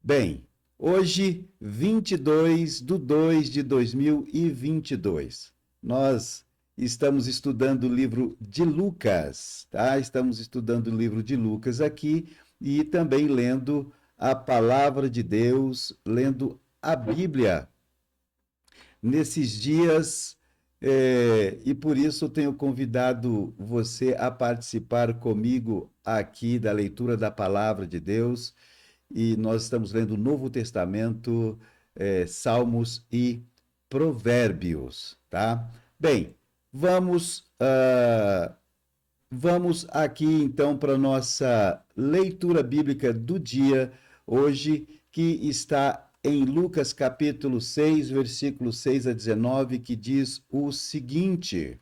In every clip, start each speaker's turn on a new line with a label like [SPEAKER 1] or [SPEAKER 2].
[SPEAKER 1] Bem, hoje, 22/2 de 2022, nós estamos estudando o livro de Lucas, tá? Estamos estudando o livro de Lucas aqui e também lendo a palavra de Deus, lendo a Bíblia nesses dias, e por isso eu tenho convidado você a participar comigo aqui da leitura da palavra de Deus e nós estamos lendo o Novo Testamento, Salmos e Provérbios, tá? Bem, vamos aqui então para a nossa leitura bíblica do dia, hoje, que está em Lucas capítulo 6, versículos 6 a 19, que diz o seguinte: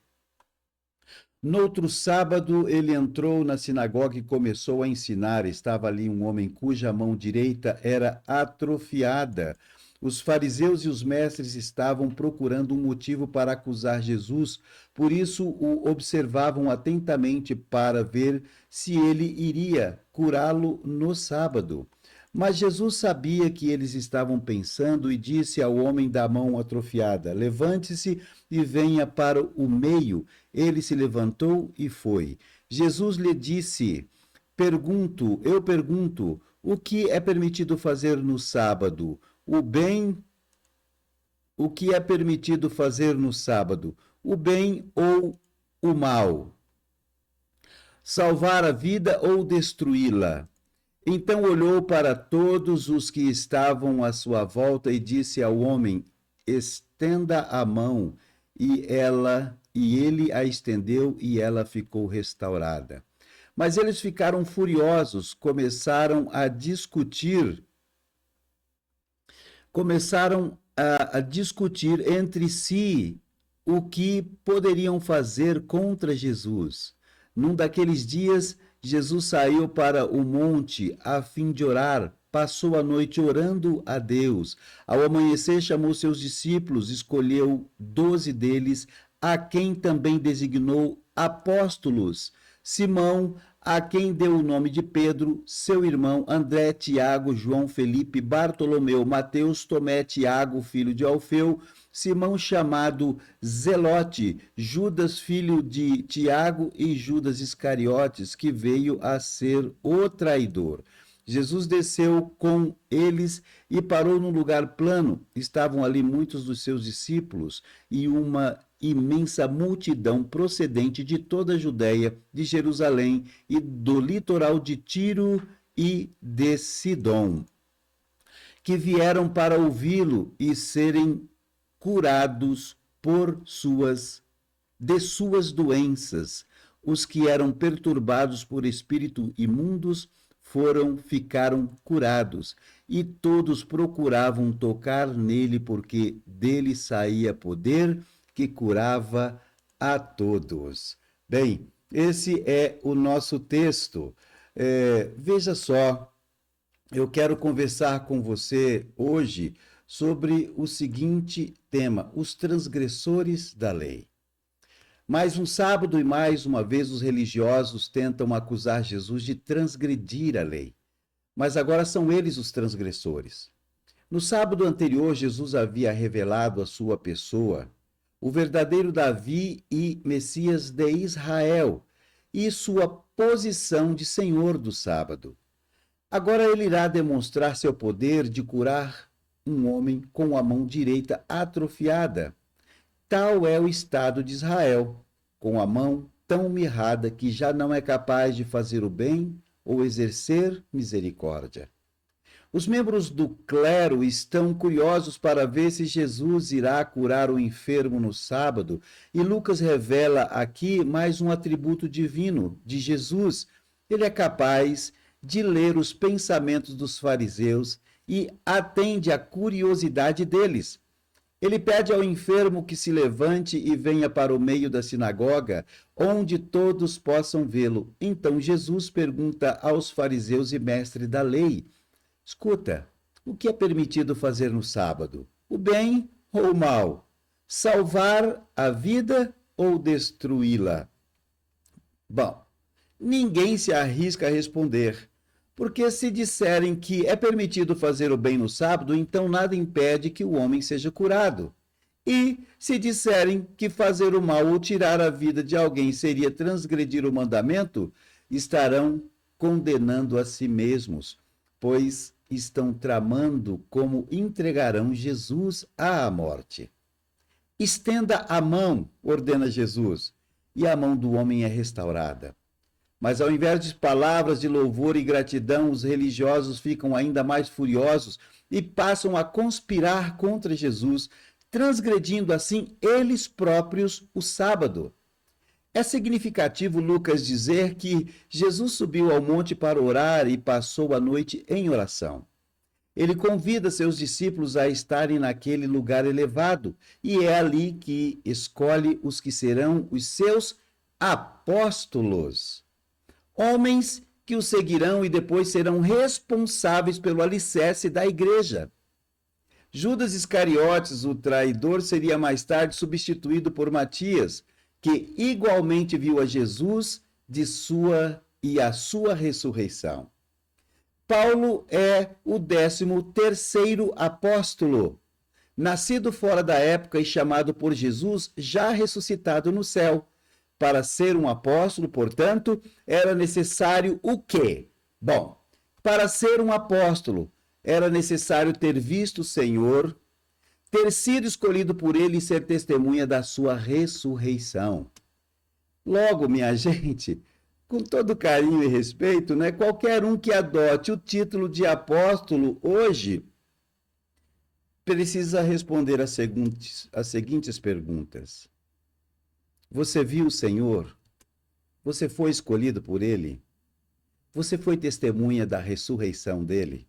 [SPEAKER 1] Noutro sábado, ele entrou na sinagoga e começou a ensinar. Estava ali um homem cuja mão direita era atrofiada. Os fariseus e os mestres estavam procurando um motivo para acusar Jesus, por isso o observavam atentamente para ver se ele iria curá-lo no sábado. Mas Jesus sabia que eles estavam pensando e disse ao homem da mão atrofiada: Levante-se e venha para o meio. Ele se levantou e foi. Jesus lhe disse: eu pergunto, o que é permitido fazer no sábado? O que é permitido fazer no sábado? O bem ou o mal? Salvar a vida ou destruí-la? Então olhou para todos os que estavam à sua volta e disse ao homem: Estenda a mão. E ele a estendeu e ela ficou restaurada. Mas eles ficaram furiosos, começaram a discutir entre si o que poderiam fazer contra Jesus. Num daqueles dias, Jesus saiu para o monte a fim de orar. Passou a noite orando a Deus. Ao amanhecer, chamou seus discípulos, escolheu 12 deles, a quem também designou apóstolos. Simão, a quem deu o nome de Pedro, seu irmão, André, Tiago, João, Felipe, Bartolomeu, Mateus, Tomé, Tiago, filho de Alfeu, Simão chamado Zelote, Judas, filho de Tiago, e Judas Iscariotes, que veio a ser o traidor. Jesus desceu com eles e parou num lugar plano. Estavam ali muitos dos seus discípulos e uma imensa multidão procedente de toda a Judéia, de Jerusalém e do litoral de Tiro e de Sidom, que vieram para ouvi-lo e serem curados de suas doenças. Os que eram perturbados por espírito imundos ficaram curados, e todos procuravam tocar nele, porque dele saía poder que curava a todos. Bem, esse é o nosso texto. Veja só, eu quero conversar com você hoje sobre o seguinte tema: os transgressores da lei. Mais um sábado e mais uma vez os religiosos tentam acusar Jesus de transgredir a lei. Mas agora são eles os transgressores. No sábado anterior, Jesus havia revelado a sua pessoa, o verdadeiro Davi e Messias de Israel, e sua posição de Senhor do sábado. Agora ele irá demonstrar seu poder de curar um homem com a mão direita atrofiada. Tal é o estado de Israel, com a mão tão mirrada que já não é capaz de fazer o bem ou exercer misericórdia. Os membros do clero estão curiosos para ver se Jesus irá curar o enfermo no sábado, e Lucas revela aqui mais um atributo divino de Jesus. Ele é capaz de ler os pensamentos dos fariseus e atende à curiosidade deles. Ele pede ao enfermo que se levante e venha para o meio da sinagoga, onde todos possam vê-lo. Então Jesus pergunta aos fariseus e mestres da lei: Escuta, o que é permitido fazer no sábado? O bem ou o mal? Salvar a vida ou destruí-la? Bom, ninguém se arrisca a responder, Porque se disserem que é permitido fazer o bem no sábado, então nada impede que o homem seja curado. E se disserem que fazer o mal ou tirar a vida de alguém seria transgredir o mandamento, estarão condenando a si mesmos, pois estão tramando como entregarão Jesus à morte. Estenda a mão, ordena Jesus, e a mão do homem é restaurada. Mas ao invés de palavras de louvor e gratidão, os religiosos ficam ainda mais furiosos e passam a conspirar contra Jesus, transgredindo assim eles próprios o sábado. É significativo Lucas dizer que Jesus subiu ao monte para orar e passou a noite em oração. Ele convida seus discípulos a estarem naquele lugar elevado, e é ali que escolhe os que serão os seus apóstolos. Homens que o seguirão e depois serão responsáveis pelo alicerce da igreja. Judas Iscariotes, o traidor, seria mais tarde substituído por Matias, que igualmente viu a Jesus e a sua ressurreição. Paulo é o 13º apóstolo, nascido fora da época e chamado por Jesus, já ressuscitado no céu. Para ser um apóstolo, portanto, era necessário o quê? Bom, para ser um apóstolo, era necessário ter visto o Senhor, ter sido escolhido por ele e ser testemunha da sua ressurreição. Logo, minha gente, com todo carinho e respeito, né, qualquer um que adote o título de apóstolo hoje precisa responder as seguintes perguntas. Você viu o Senhor? Você foi escolhido por ele? Você foi testemunha da ressurreição dele?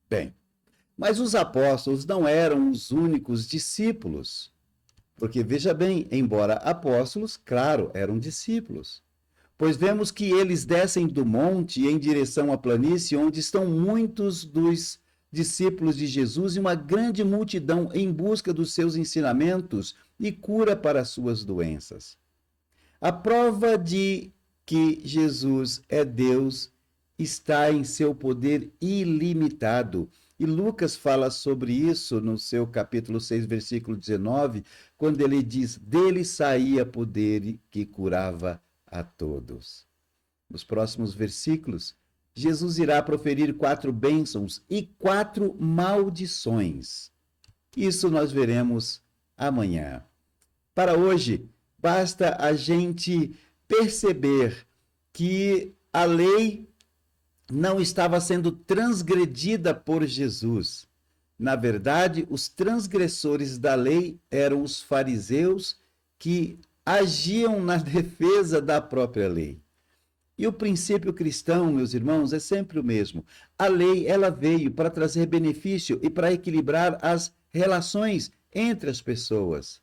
[SPEAKER 1] Bem, mas os apóstolos não eram os únicos discípulos. Porque, veja bem, embora apóstolos, claro, eram discípulos. Pois vemos que eles descem do monte em direção à planície, onde estão muitos dos discípulos de Jesus e uma grande multidão em busca dos seus ensinamentos e cura para suas doenças. A prova de que Jesus é Deus está em seu poder ilimitado. E Lucas fala sobre isso no seu capítulo 6, versículo 19, quando ele diz: dele saía poder que curava a todos. Nos próximos versículos, Jesus irá proferir 4 bênçãos e 4 maldições. Isso nós veremos amanhã. Para hoje, basta a gente perceber que a lei não estava sendo transgredida por Jesus. Na verdade, os transgressores da lei eram os fariseus que agiam na defesa da própria lei. E o princípio cristão, meus irmãos, é sempre o mesmo. A lei, ela veio para trazer benefício e para equilibrar as relações entre as pessoas.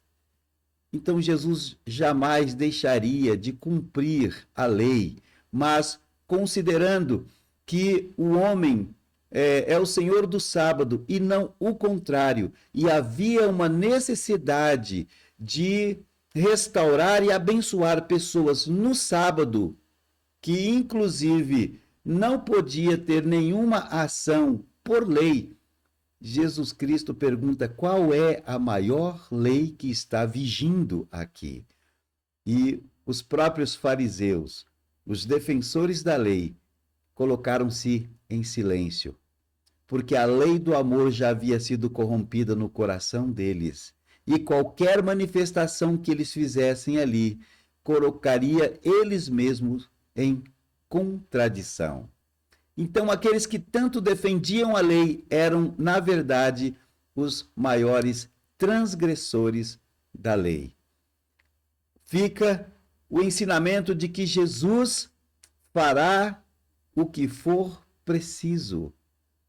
[SPEAKER 1] Então, Jesus jamais deixaria de cumprir a lei, mas considerando que o homem é o Senhor do sábado e não o contrário, e havia uma necessidade de restaurar e abençoar pessoas no sábado, que inclusive não podia ter nenhuma ação por lei. Jesus Cristo pergunta qual é a maior lei que está vigindo aqui. E os próprios fariseus, os defensores da lei, colocaram-se em silêncio, porque a lei do amor já havia sido corrompida no coração deles, e qualquer manifestação que eles fizessem ali colocaria eles mesmos em contradição. Então, aqueles que tanto defendiam a lei eram, na verdade, os maiores transgressores da lei. Fica o ensinamento de que Jesus fará o que for preciso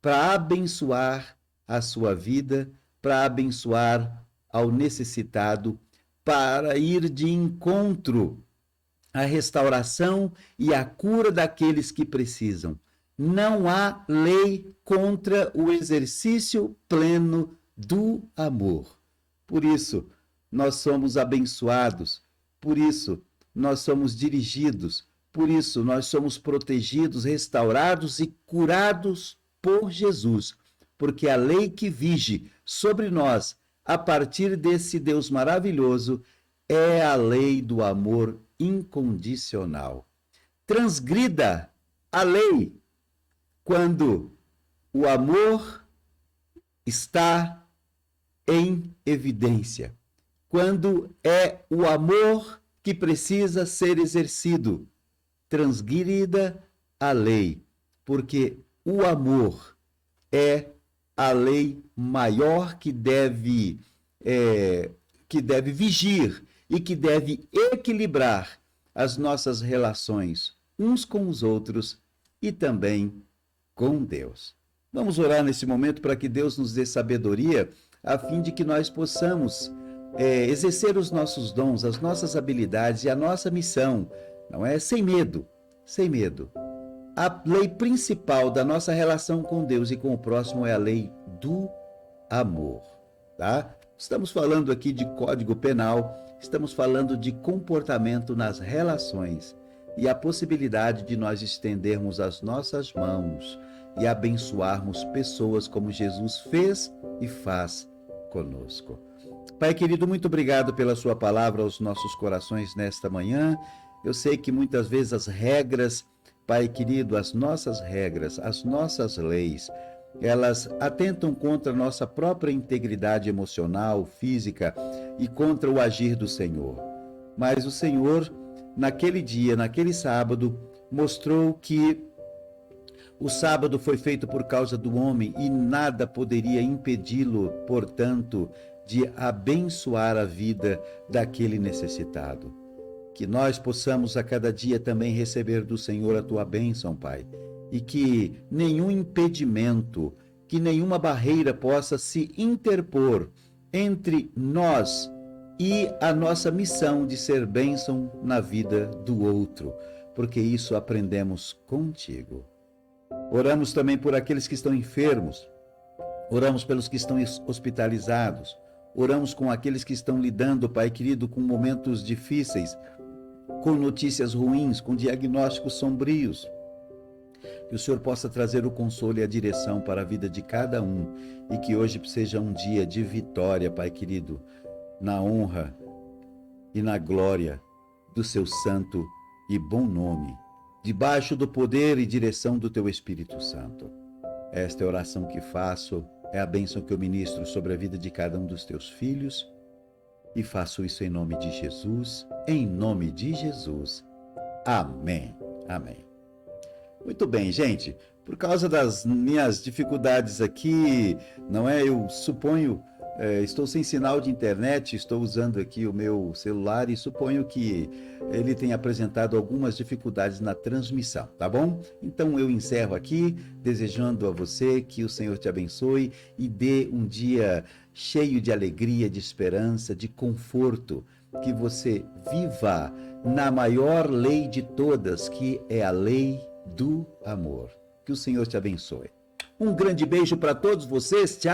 [SPEAKER 1] para abençoar a sua vida, para abençoar ao necessitado, para ir de encontro à restauração e à cura daqueles que precisam. Não há lei contra o exercício pleno do amor. Por isso, nós somos abençoados, por isso, nós somos dirigidos, Por isso, nós somos protegidos, restaurados e curados por Jesus, porque a lei que vige sobre nós, a partir desse Deus maravilhoso, é a lei do amor incondicional. Transgrida a lei quando o amor está em evidência, quando é o amor que precisa ser exercido. Transgrida a lei, porque o amor é a lei maior que deve vigir e que deve equilibrar as nossas relações uns com os outros e também com Deus. Vamos orar nesse momento para que Deus nos dê sabedoria, a fim de que nós possamos exercer os nossos dons, as nossas habilidades e a nossa missão, não é? Sem medo, sem medo. A lei principal da nossa relação com Deus e com o próximo é a lei do amor, tá? Estamos falando aqui de Código Penal, estamos falando de comportamento nas relações e a possibilidade de nós estendermos as nossas mãos e abençoarmos pessoas como Jesus fez e faz conosco. Pai querido, muito obrigado pela sua palavra aos nossos corações nesta manhã. Eu sei que muitas vezes as regras, Pai querido, as nossas regras, as nossas leis, elas atentam contra a nossa própria integridade emocional, física e contra o agir do Senhor. Mas o Senhor, naquele dia, naquele sábado, mostrou que o sábado foi feito por causa do homem e nada poderia impedi-lo, portanto, de abençoar a vida daquele necessitado. Que nós possamos a cada dia também receber do Senhor a tua bênção, Pai, e que nenhum impedimento, que nenhuma barreira possa se interpor entre nós e a nossa missão de ser bênção na vida do outro, porque isso aprendemos contigo. Oramos também por aqueles que estão enfermos, oramos pelos que estão hospitalizados, oramos com aqueles que estão lidando, Pai querido, com momentos difíceis, com notícias ruins, com diagnósticos sombrios. Que o Senhor possa trazer o consolo e a direção para a vida de cada um e que hoje seja um dia de vitória, Pai querido, na honra e na glória do seu santo e bom nome, debaixo do poder e direção do teu Espírito Santo. Esta é a oração que faço, é a bênção que eu ministro sobre a vida de cada um dos teus filhos e faço isso em nome de Jesus, em nome de Jesus. Amém. Amém. Muito bem, gente. Por causa das minhas dificuldades aqui, não é? Eu suponho, estou sem sinal de internet, estou usando aqui o meu celular e suponho que ele tenha apresentado algumas dificuldades na transmissão, tá bom? Então eu encerro aqui, desejando a você que o Senhor te abençoe e dê um dia cheio de alegria, de esperança, de conforto, que você viva na maior lei de todas, que é a lei do amor. Que o Senhor te abençoe. Um grande beijo para todos vocês. Tchau!